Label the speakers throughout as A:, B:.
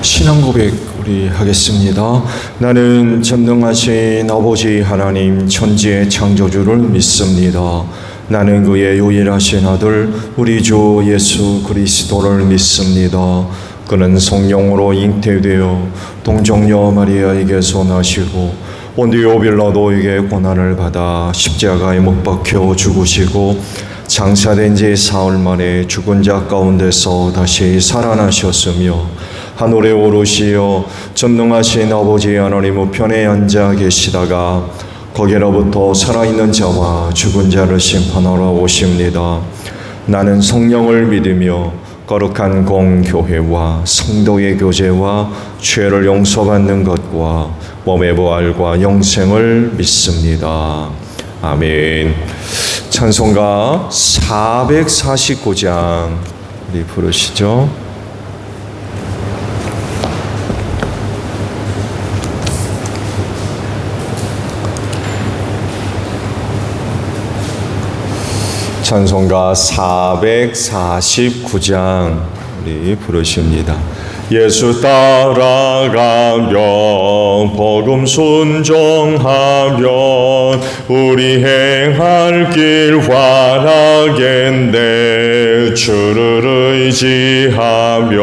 A: 신앙 고백 우리 하겠습니다. 나는 전능하신 아버지 하나님 천지의 창조주를 믿습니다. 나는 그의 유일하신 아들 우리 주 예수 그리스도를 믿습니다. 그는 성령으로 잉태되어 동정녀 마리아에게서 나시고 본디오 빌라도에게 고난을 받아 십자가에 못 박혀 죽으시고 장사된 지 사흘 만에 죽은 자 가운데서 다시 살아나셨으며 하늘에 오르시어 전능하신 아버지 하나님 우편에 앉아 계시다가 거기로부터 살아있는 자와 죽은 자를 심판하러 오십니다. 나는 성령을 믿으며 거룩한 공교회와 성도의 교제와 죄를 용서받는 것과 몸의 부활과 영생을 믿습니다. 아멘. 찬송가 449장 우리 부르시죠. 찬송가 449장 우리 부르십니다. 예수 따라가며 복음 순종하면 우리 행할 길 환하겠네. 주를 의지하며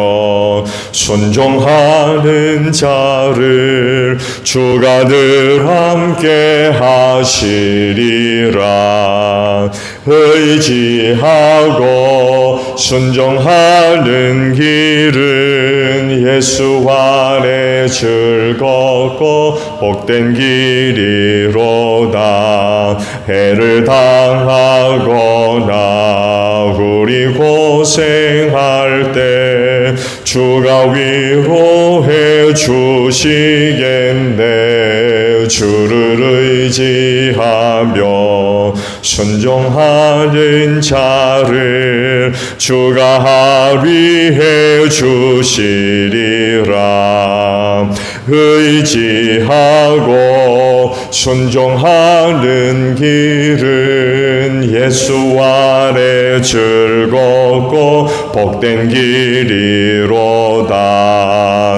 A: 순종하는 자를 주가 늘 함께 하시리라. 의지하고 순종하는 길은 예수 안에 즐겁고 복된 길이로다. 해를 당하거나 우리 고생할 때 주가 위로해 주시겠네. 주를 의지하며 순종하는 자를 주가 합의해 주시리라. 의지하고 순종하는 길은 예수 안에 즐겁고 복된 길이로다.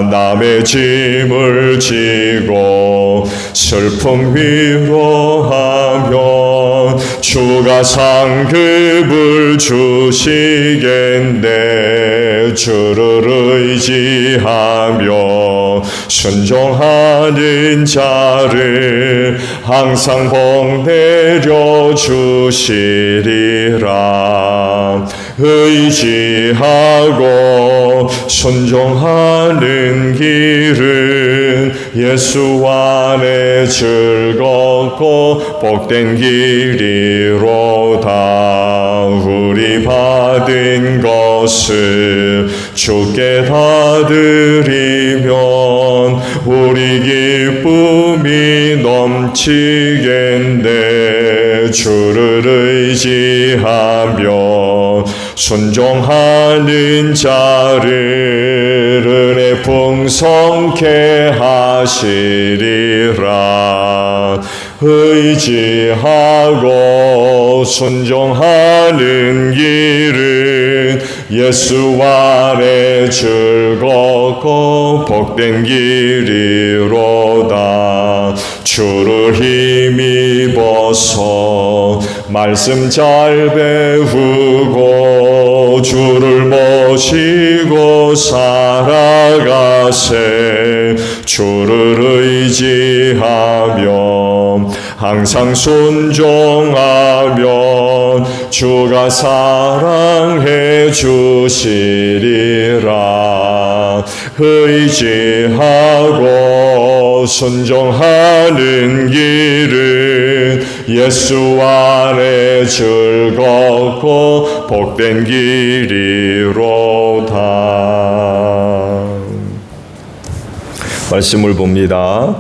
A: 남의 짐을 지고 슬픔 위로하며 주가 상급을 주시겠네. 주를 의지하며 순종하는 자를 항상 복 내려 주시리라. 의지하고 순종하는 길은 예수 안에 즐겁고 복된 길이로다. 우리 받은 것을 주께 다 드리면 우리 기쁨이 넘치겠네. 주를 의지하며 순종하는 자를 은혜 풍성케 하시리라. 의지하고 순종하는 길은 예수 안에 즐겁고 복된 길이로다. 주를 힘입어서 말씀 잘 배우고 주를 모시고 살아가세. 주를 의지하며 항상 순종하면 주가 사랑해 주시리라. 의지하고 순종하는 길은 예수 안에 즐겁고 복된 길이로다. 말씀을 봅니다.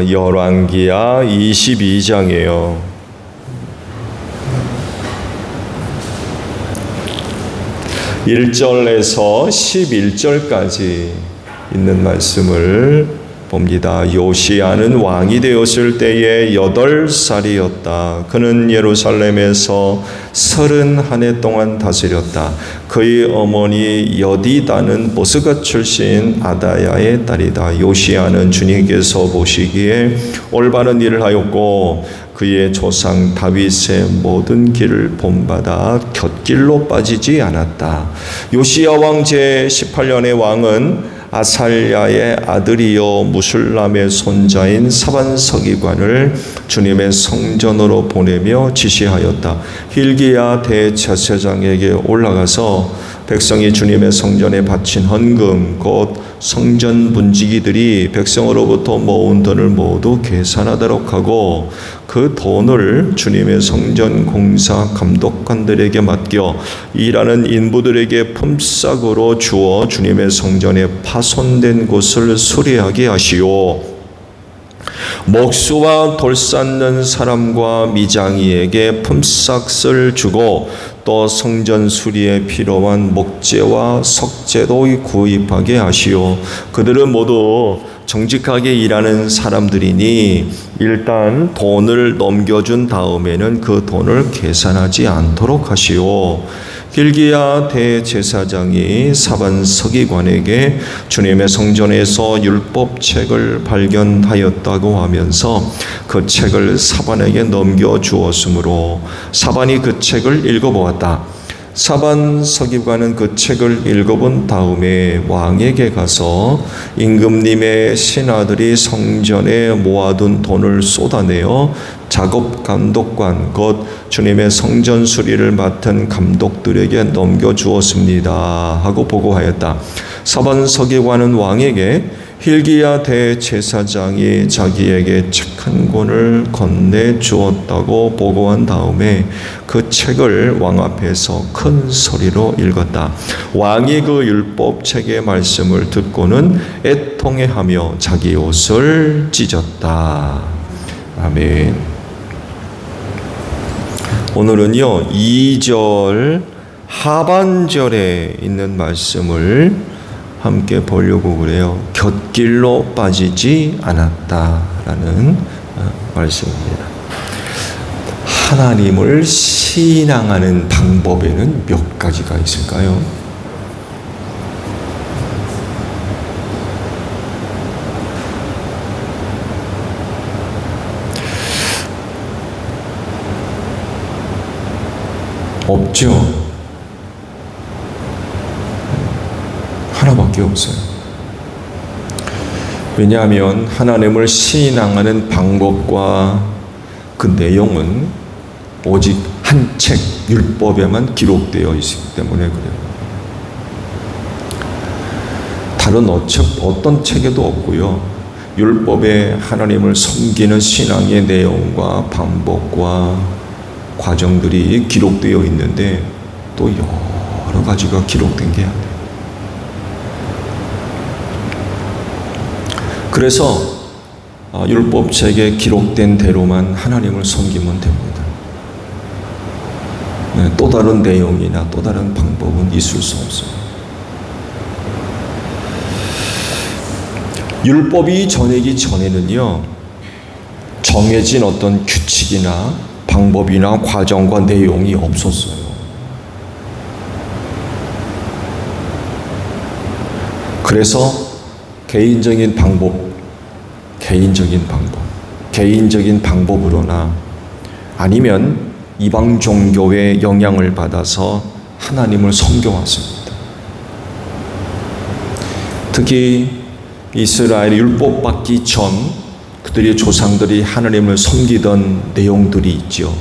A: 열왕기야 22장이에요. 1절에서 11절까지 있는 말씀을 봅니다. 요시야는 왕이 되었을 때에 8살이었다. 그는 예루살렘에서 31해 동안 다스렸다. 그의 어머니 여디다는 보스가 출신 아다야의 딸이다. 요시야는 주님께서 보시기에 올바른 일을 하였고 그의 조상 다윗의 모든 길을 본받아 곁길로 빠지지 않았다. 요시야 왕 제18년의 왕은 아살야의 아들이요 무술람의 손자인 사반 서기관을 주님의 성전으로 보내며 지시하였다. hil기야 대제사장에게 올라가서 백성이 주님의 성전에 바친 헌금 곧 성전 문지기들이 백성으로부터 모은 돈을 모두 계산하도록 하고 그 돈을 주님의 성전 공사 감독관들에게 맡겨 일하는 인부들에게 품삯으로 주어 주님의 성전에 파손된 곳을 수리하게 하시오. 목수와 돌 쌓는 사람과 미장이에게 품삯을 주고 또 성전 수리에 필요한 목재와 석재도 구입하게 하시오. 그들은 모두 정직하게 일하는 사람들이니 일단 돈을 넘겨준 다음에는 그 돈을 계산하지 않도록 하시오. hil기야 대제사장이 사반 서기관에게 주님의 성전에서 율법책을 발견하였다고 하면서 그 책을 사반에게 넘겨주었으므로 사반이 그 책을 읽어보았다. 사반 서기관은 그 책을 읽어본 다음에 왕에게 가서 임금님의 신하들이 성전에 모아둔 돈을 쏟아내어 작업 감독관 곧 주님의 성전 수리를 맡은 감독들에게 넘겨주었습니다 하고 보고하였다. 사반 서기관은 왕에게 hil기야 대제사장이 자기에게 책 한 권을 건네주었다고 보고한 다음에 그 책을 왕 앞에서 큰 소리로 읽었다. 왕이 그 율법책의 말씀을 듣고는 애통해하며 자기 옷을 찢었다. 아멘. 오늘은요 2절 하반절에 있는 말씀을 함께 보려고 그래요. 곁길로 빠지지 않았다라는 말씀입니다. 하나님을 신앙하는 방법에는 몇 가지가 있을까요? 없죠. 하나밖에 없어요. 왜냐하면 하나님을 신앙하는 방법과 그 내용은 오직 한 책, 율법에만 기록되어 있기 때문에 그래요. 다른 어떤 책에도 없고요. 율법에 하나님을 섬기는 신앙의 내용과 방법과 과정들이 기록되어 있는데 또 여러 가지가 기록된 게 아니에요. 그래서 율법책에 기록된 대로만 하나님을 섬기면 됩니다. 또 다른 내용이나 또 다른 방법은 있을 수 없어요. 율법이 전하기 전에는요, 정해진 어떤 규칙이나 방법이나 과정과 내용이 없었어요. 그래서 개인적인 방법으로나 아니면 이방 종교의 영향을 받아서 하나님을 섬겨왔습니다. 특히 이스라엘 율법 받기 전 그들의 조상들이 하나님을 섬기던 내용들이 있죠.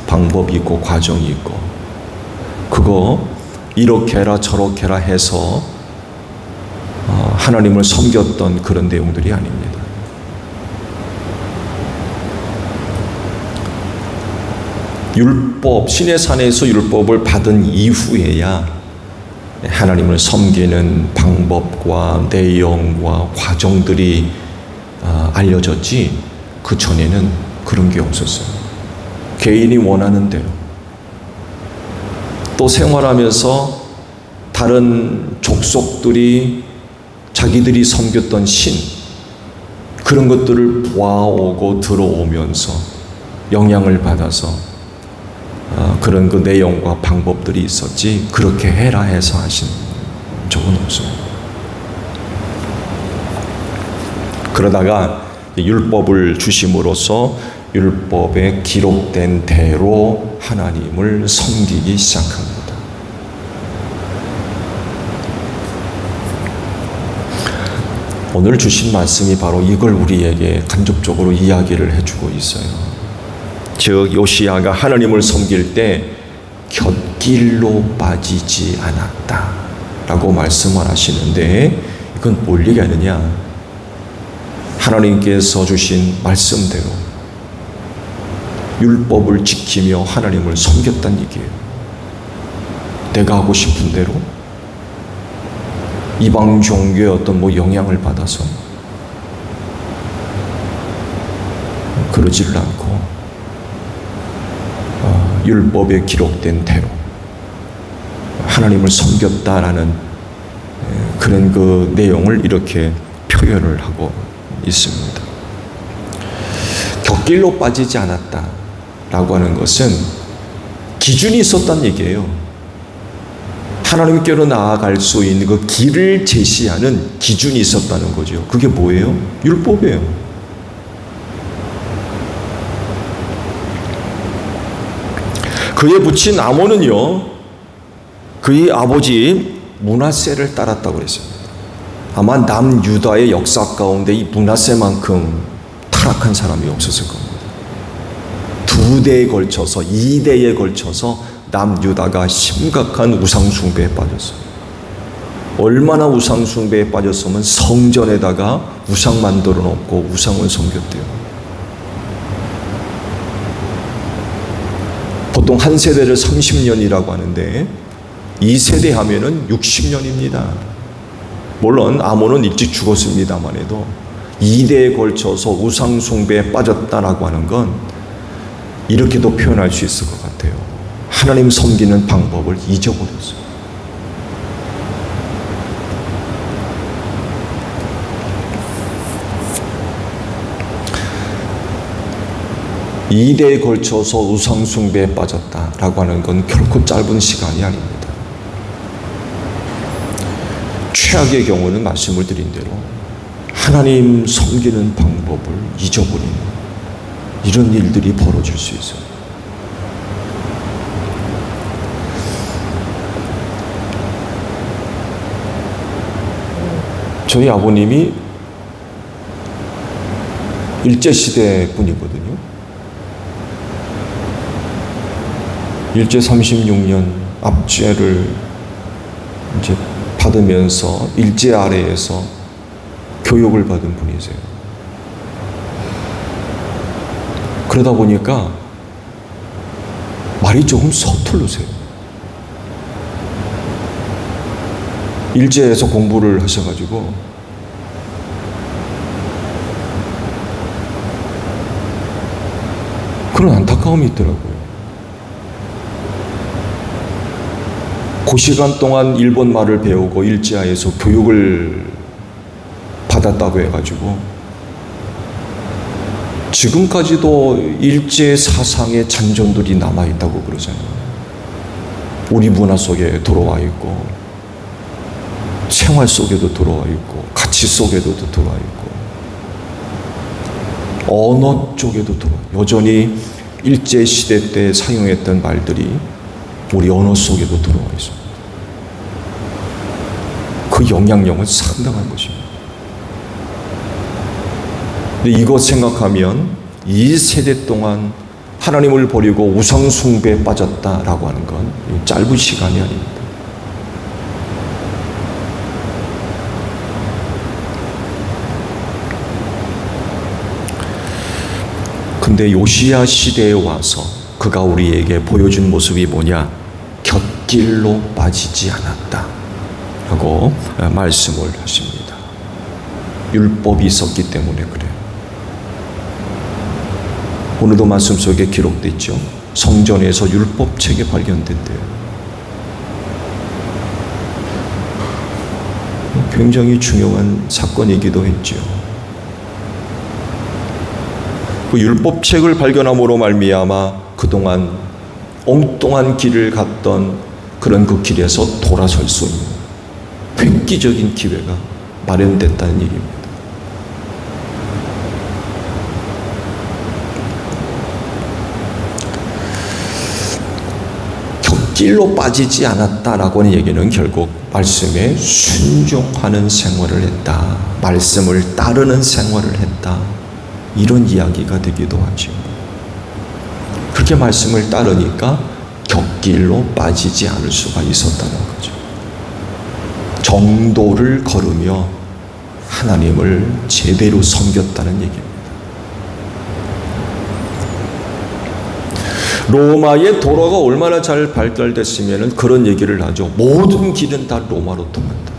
A: 방법이 있고 과정이 있고 그거 이렇게 해라 저렇게 해라 해서 하나님을 섬겼던 그런 내용들이 아닙니다. 율법, 신의 산에서 율법을 받은 이후에야 하나님을 섬기는 방법과 내용과 과정들이 알려졌지 그 전에는 그런 게 없었어요. 개인이 원하는 대로 또 생활하면서 다른 족속들이 자기들이 섬겼던 신 그런 것들을 보아오고 들어오면서 영향을 받아서 그런 그 내용과 방법들이 있었지, 그렇게 해라 해서 하신 적은 없습니다. 그러다가 율법을 주심으로써 율법에 기록된 대로 하나님을 섬기기 시작합니다. 오늘 주신 말씀이 바로 이걸 우리에게 간접적으로 이야기를 해주고 있어요. 즉 요시야가 하나님을 섬길 때 곁길로 빠지지 않았다 라고 말씀을 하시는데, 이건 뭘 얘기하느냐, 하나님께서 주신 말씀대로 율법을 지키며 하나님을 섬겼다는 얘기예요. 내가 하고 싶은 대로 이방 종교의 어떤 영향을 받아서 그러지를 않고 율법에 기록된 대로 하나님을 섬겼다라는 그런 그 내용을 이렇게 표현을 하고 있습니다. 곁길로 빠지지 않았다라고 하는 것은 기준이 있었다는 얘기예요. 하나님께로 나아갈 수 있는 그 길을 제시하는 기준이 있었다는 거죠. 그게 뭐예요? 율법이에요. 그에 붙인 아몬은요, 그의 아버지 므낫세를 따랐다고 그랬습니다. 아마 남유다의 역사 가운데 이 므낫세만큼 타락한 사람이 없었을 겁니다. 2대에 걸쳐서, 2대에 걸쳐서 남유다가 심각한 우상숭배에 빠졌어요. 얼마나 우상숭배에 빠졌으면 성전에다가 우상 만들어 놓고 우상을 섬겼대요. 보통 한 세대를 30년이라고 하는데 2세대 하면은 60년입니다. 물론 아몬은 일찍 죽었습니다만 해도 2대에 걸쳐서 우상숭배에 빠졌다라고 하는 건 이렇게도 표현할 수 있을 것 같아요. 하나님 섬기는 방법을 잊어버렸어요. 이대에 걸쳐서 우상숭배에 빠졌다라고 하는 건 결코 짧은 시간이 아닙니다. 최악의 경우는 말씀을 드린 대로 하나님 섬기는 방법을 잊어버리는 이런 일들이 벌어질 수 있어요. 저희 아버님이 일제시대 분이거든요. 일제 36년 압제를 이제 받으면서 일제 아래에서 교육을 받은 분이세요. 그러다 보니까 말이 조금 서투르세요. 일제에서 공부를 하셔가지고 그런 안타까움이 있더라고요. 그 시간 동안 일본 말을 배우고 일제하에서 교육을 받았다고 해가지고 지금까지도 일제 사상의 잔존들이 남아있다고 그러잖아요. 우리 문화 속에 들어와 있고 생활 속에도 들어와 있고 가치 속에도 들어와 있고 언어 쪽에도 들어와 있고 여전히 일제시대 때 사용했던 말들이 우리 언어 속에도 들어와 있습니다. 그 영향력은 상당한 것입니다. 근데 이것 생각하면 이 세대 동안 하나님을 버리고 우상숭배에 빠졌다라고 하는 건 짧은 시간이 아닙니다. 근데 요시야 시대에 와서 그가 우리에게 보여준 모습이 뭐냐? 곁길로 빠지지 않았다 라고 말씀을 하십니다. 율법이 있었기 때문에 그래요. 오늘도 말씀 속에 기록되어 있죠. 성전에서 율법책이 발견된대요. 굉장히 중요한 사건이기도 했죠. 그 율법책을 발견함으로 말미암아 그동안 엉뚱한 길을 갔던 그런 그 길에서 돌아설 수 있는 획기적인 기회가 마련됐다는 얘기입니다. 격길로 빠지지 않았다라고 하는 얘기는 결국 말씀에 순종하는 생활을 했다, 말씀을 따르는 생활을 했다, 이런 이야기가 되기도 하죠. 그렇게 말씀을 따르니까 격길로 빠지지 않을 수가 있었다는 거죠. 정도를 걸으며 하나님을 제대로 섬겼다는 얘기입니다. 로마의 도로가 얼마나 잘 발달됐으면 그런 얘기를 하죠. 모든 길은 다 로마로 통한다.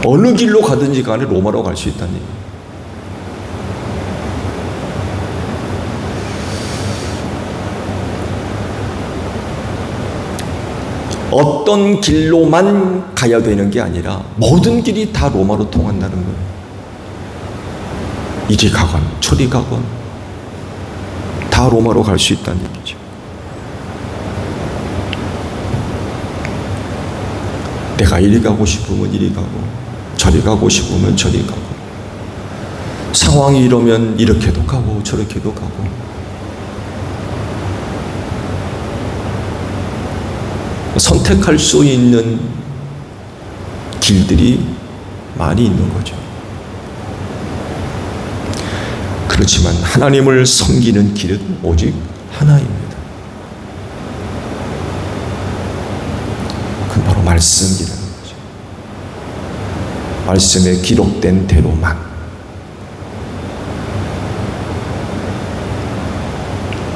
A: 어느 길로 가든지 간에 로마로 갈 수 있다는 얘기예요. 어떤 길로만 가야 되는 게 아니라 모든 길이 다 로마로 통한다는 거예요. 이리 가건 저리 가건 다 로마로 갈 수 있다는 얘기죠. 내가 이리 가고 싶으면 이리 가고 저리 가고 싶으면 저리 가고 상황이 이러면 이렇게도 가고 저렇게도 가고 선택할 수 있는 길들이 많이 있는 거죠. 그렇지만 하나님을 섬기는 길은 오직 하나입니다. 그건 바로 말씀이라는 거죠. 말씀에 기록된 대로만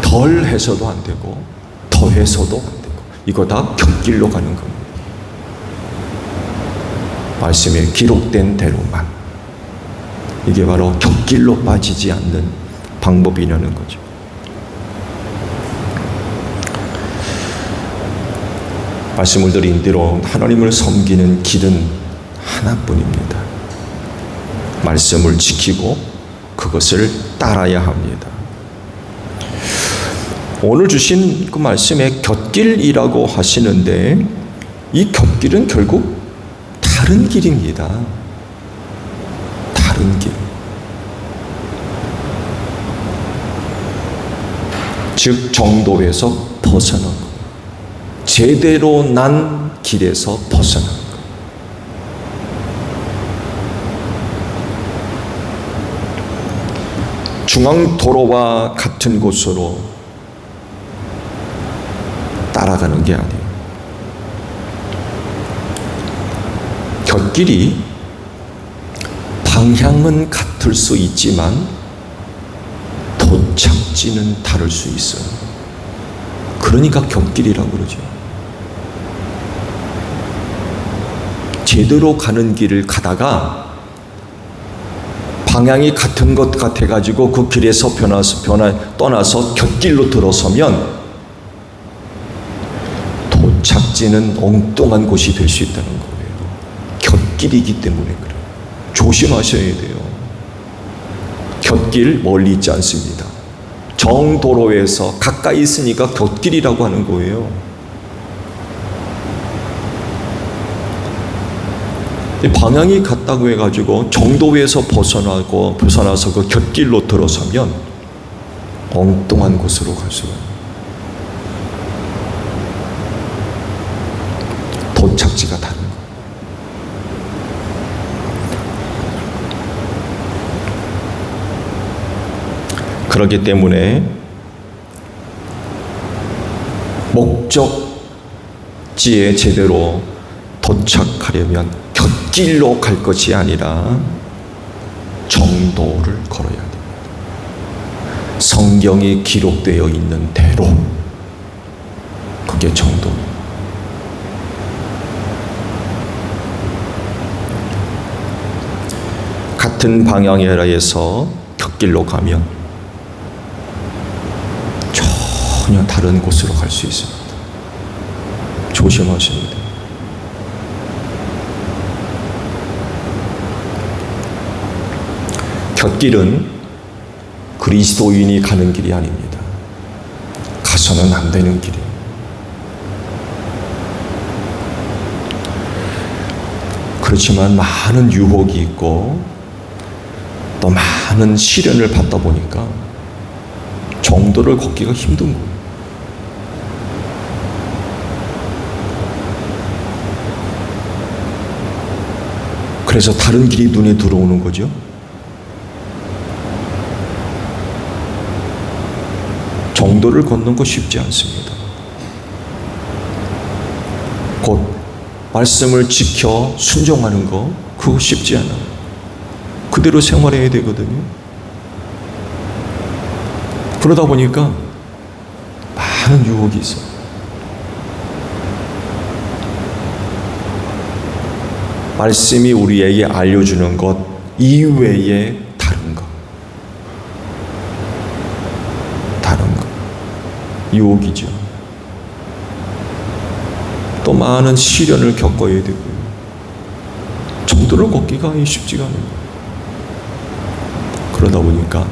A: 덜 해서도 안 되고 더 해서도 안 되고 이거 다 격길로 가는 겁니다. 말씀에 기록된 대로만. 이게 바로 격길로 빠지지 않는 방법이라는 거죠. 말씀을 드린 대로 하나님을 섬기는 길은 하나뿐입니다. 말씀을 지키고 그것을 따라야 합니다. 오늘 주신 그 말씀에 곁길이라고 하시는데 이 곁길은 결국 다른 길입니다. 다른 길. 즉 정도에서 벗어난 것. 제대로 난 길에서 벗어난 것. 중앙도로와 같은 곳으로 따라가는 게 아니에요. 곁길이 방향은 같을 수 있지만 도착지는 다를 수 있어요. 그러니까 곁길이라고 그러죠. 제대로 가는 길을 가다가 방향이 같은 것 같아가지고 그 길에서 떠나서 곁길로 들어서면 도착지는 엉뚱한 곳이 될 수 있다는 거예요. 곁길이기 때문에 그래요. 조심하셔야 돼요. 곁길 멀리 있지 않습니다. 정도로에서 가까이 있으니까 곁길이라고 하는 거예요. 방향이 같다고 해가지고 정도에서 벗어나서 그 곁길로 들어서면 엉뚱한 곳으로 갈 수가 있어요. 도착지가 다른 거예요. 그렇기 때문에 목적지에 제대로 도착하려면 곁길로 갈 것이 아니라 정도를 걸어야 됩니다. 성경이 기록되어 있는 대로 그게 정도입니다. 같은 방향에서 곁길로 가면 전혀 다른 곳으로 갈 수 있습니다. 조심하셔야 돼요. 곁길은 그리스도인이 가는 길이 아닙니다. 가서는 안 되는 길이에요. 그렇지만 많은 유혹이 있고 또 많은 시련을 받다 보니까 정도를 걷기가 힘든 거예요. 그래서 다른 길이 눈에 들어오는 거죠. 정도를 걷는 거 쉽지 않습니다. 곧 말씀을 지켜 순종하는 거, 그거 쉽지 않아요. 그대로 생활해야 되거든요. 그러다 보니까 많은 유혹이 있어요. 말씀이 우리에게 알려주는 것 이외에 다른 것, 유혹이죠. 또 많은 시련을 겪어야 되고요. 정도를 걷기가 쉽지가 않아요. 그러다 보니까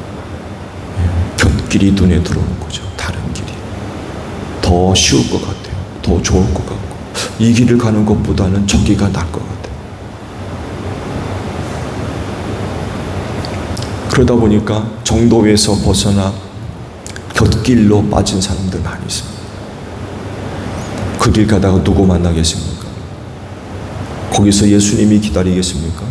A: 곁길이 눈에 들어오는 거죠. 다른 길이 더 쉬울 것 같아요. 더 좋을 것 같고, 이 길을 가는 것보다는 저 길가 나을 것 같아요. 그러다 보니까 정도에서 벗어나 곁길로 빠진 사람들 많이 있습니다. 그 길 가다가 누구 만나겠습니까? 거기서 예수님이 기다리겠습니까?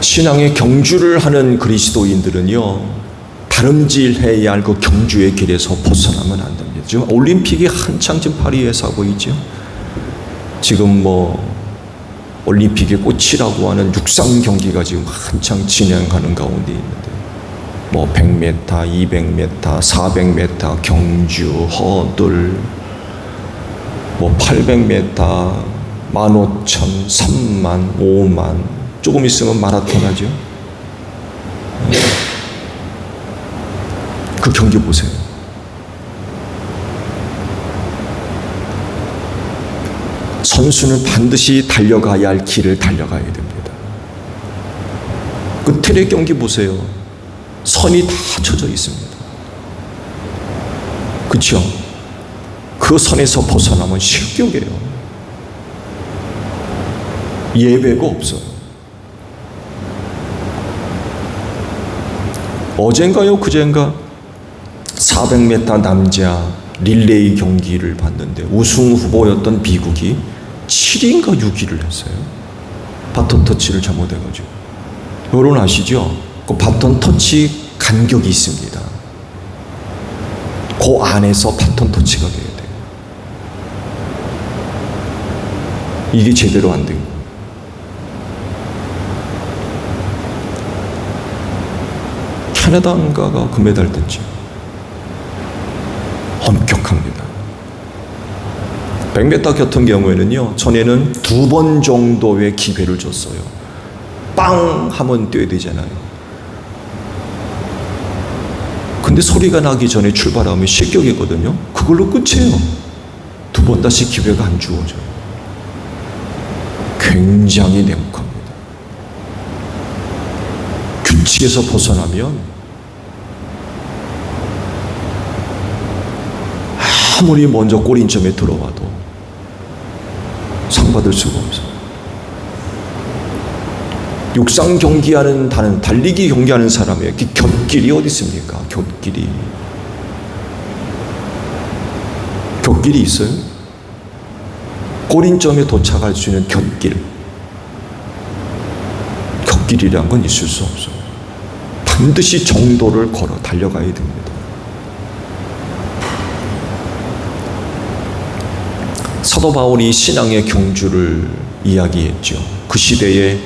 A: 신앙의 경주를 하는 그리스도인들은요, 다름질해야 할 그 경주의 길에서 벗어나면 안 됩니다. 지금 올림픽이 한창 지금 파리에서 하고 있죠. 지금 올림픽의 꽃이라고 하는 육상 경기가 지금 한창 진행하는 가운데 있는데, 100m, 200m, 400m 경주, 허들, 800m, 15,000, 3만, 5만, 조금 있으면 마라톤 하죠. 그 경기 보세요. 선수는 반드시 달려가야 할 길을 달려가야 됩니다. 그 트랙 경기 보세요. 선이 다 쳐져 있습니다. 그렇죠? 그 선에서 벗어나면 실격이에요. 예배가 없어요. 어젠가요, 그젠가 400m 남자 릴레이 경기를 봤는데 우승 후보였던 미국이 7위인가 6위를 했어요. 바톤 터치를 잘못해가지고. 여러분 아시죠? 그 바톤 터치 간격이 있습니다. 그 안에서 바톤 터치가 돼야 돼요. 이게 제대로 안 된 거예요. 캐나다인가가 금메달 땄죠. 엄격합니다. 100m 같은 경우에는요, 전에는 2번 정도의 기회를 줬어요. 빵 하면 뛰어야 되잖아요. 근데 소리가 나기 전에 출발하면 실격이거든요. 그걸로 끝이에요. 2번 다시 기회가 안 주어져요. 굉장히 냉혹합니다. 규칙에서 벗어나면 아무리 먼저 골인점에 들어와도 상 받을 수가 없어요. 육상 경기하는, 달리기 경기하는 사람의 곁길이 어디 있습니까? 곁길이 있어요? 골인점에 도착할 수 있는 곁길이란 건 있을 수 없어요. 반드시 정도를 걸어 달려가야 됩니다. 사도 바울이 신앙의 경주를 이야기했죠. 그 시대에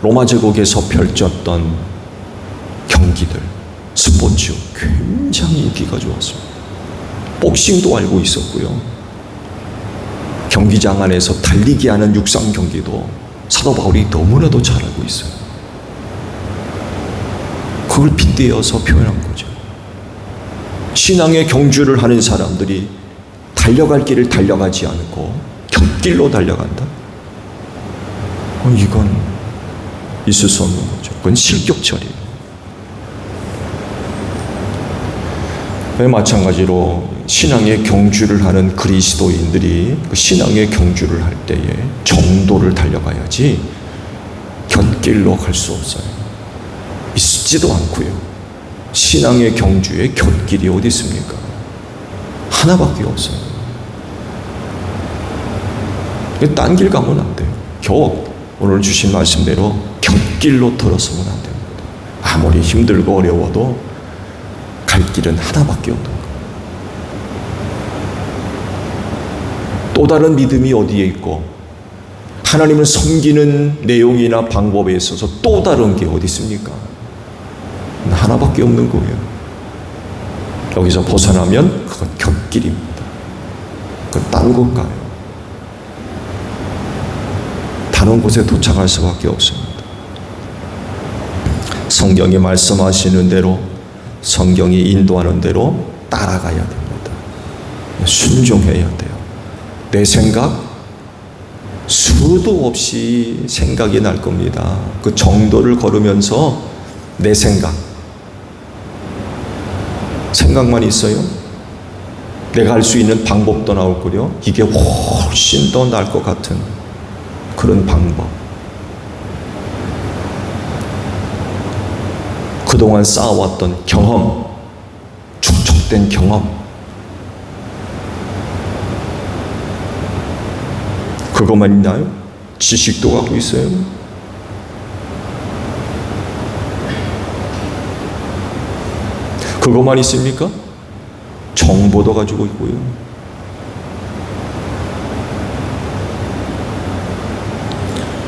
A: 로마 제국에서 펼쳤던 경기들, 스포츠 굉장히 인기가 좋았습니다. 복싱도 알고 있었고요. 경기장 안에서 달리기 하는 육상 경기도 사도 바울이 너무나도 잘 알고 있어요. 그걸 빗대어서 표현한 거죠. 신앙의 경주를 하는 사람들이 달려갈 길을 달려가지 않고 곁길로 달려간다. 이건 있을 수 없는 거죠. 그건 실격절이에요. 마찬가지로 신앙의 경주를 하는 그리스도인들이 그 신앙의 경주를 할 때에 정도를 달려가야지 곁길로 갈 수 없어요. 있지도 않고요. 신앙의 경주에 곁길이 어디 있습니까? 하나밖에 없어요. 딴 길 가면 안 돼요. 겨우 오늘 주신 말씀대로 곁길로 들어서면 안 됩니다. 아무리 힘들고 어려워도 갈 길은 하나밖에 없는 거예요. 또 다른 믿음이 어디에 있고 하나님을 섬기는 내용이나 방법에 있어서 또 다른 게 어디 있습니까? 하나밖에 없는 거예요. 여기서 벗어나면 그건 곁길입니다. 그건 딴 곳 가요. 다른 곳에 도착할 수밖에 없습니다. 성경이 말씀하시는 대로, 성경이 인도하는 대로 따라가야 됩니다. 순종해야 돼요. 내 생각 수도 없이 생각이 날 겁니다. 그 정도를 걸으면서 내 생각만 있어요. 내가 할 수 있는 방법도 나올 거요. 이게 훨씬 더 나을 것 같은 그런 방법. 그동안 쌓아왔던 경험, 축적된 경험, 그것만 있나요? 지식도 갖고 있어요. 그것만 있습니까? 정보도 가지고 있고요.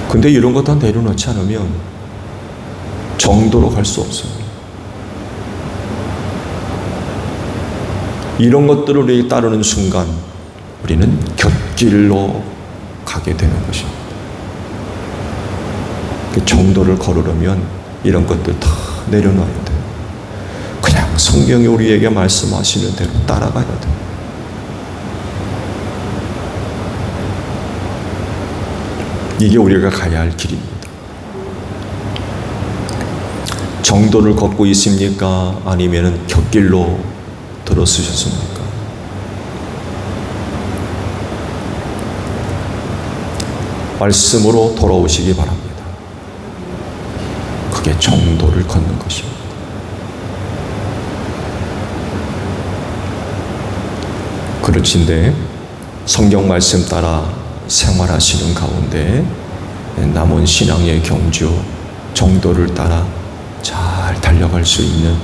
A: 근데 이런 거 다 내려놓지 않으면 정도로 갈 수 없어요. 이런 것들을 우리 따르는 순간 우리는 곁길로 가게 되는 것입니다. 그 정도를 걸으려면 이런 것들 다 내려놔야 돼요. 그냥 성경이 우리에게 말씀하시는 대로 따라가야 돼요. 이게 우리가 가야 할 길입니다. 정도를 걷고 있습니까? 아니면 곁길로 들어서셨습니까? 말씀으로 돌아오시기 바랍니다. 그게 정도를 걷는 것입니다. 그렇진데 성경 말씀 따라 생활하시는 가운데 남은 신앙의 경주, 정도를 따라 잘 달려갈 수 있는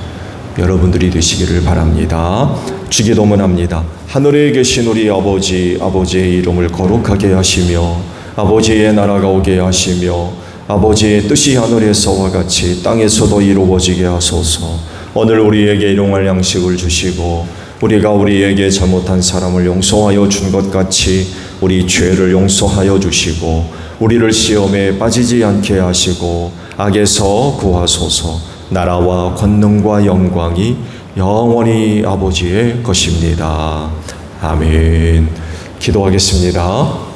A: 여러분들이 되시기를 바랍니다. 주기도문합니다. 하늘에 계신 우리 아버지, 아버지의 이름을 거룩하게 하시며 아버지의 나라가 오게 하시며 아버지의 뜻이 하늘에서와 같이 땅에서도 이루어지게 하소서. 오늘 우리에게 일용할 양식을 주시고 우리가 우리에게 잘못한 사람을 용서하여 준 것 같이 우리 죄를 용서하여 주시고 우리를 시험에 빠지지 않게 하시고 악에서 구하소서. 나라와 권능과 영광이 영원히 아버지의 것입니다. 아멘. 기도하겠습니다.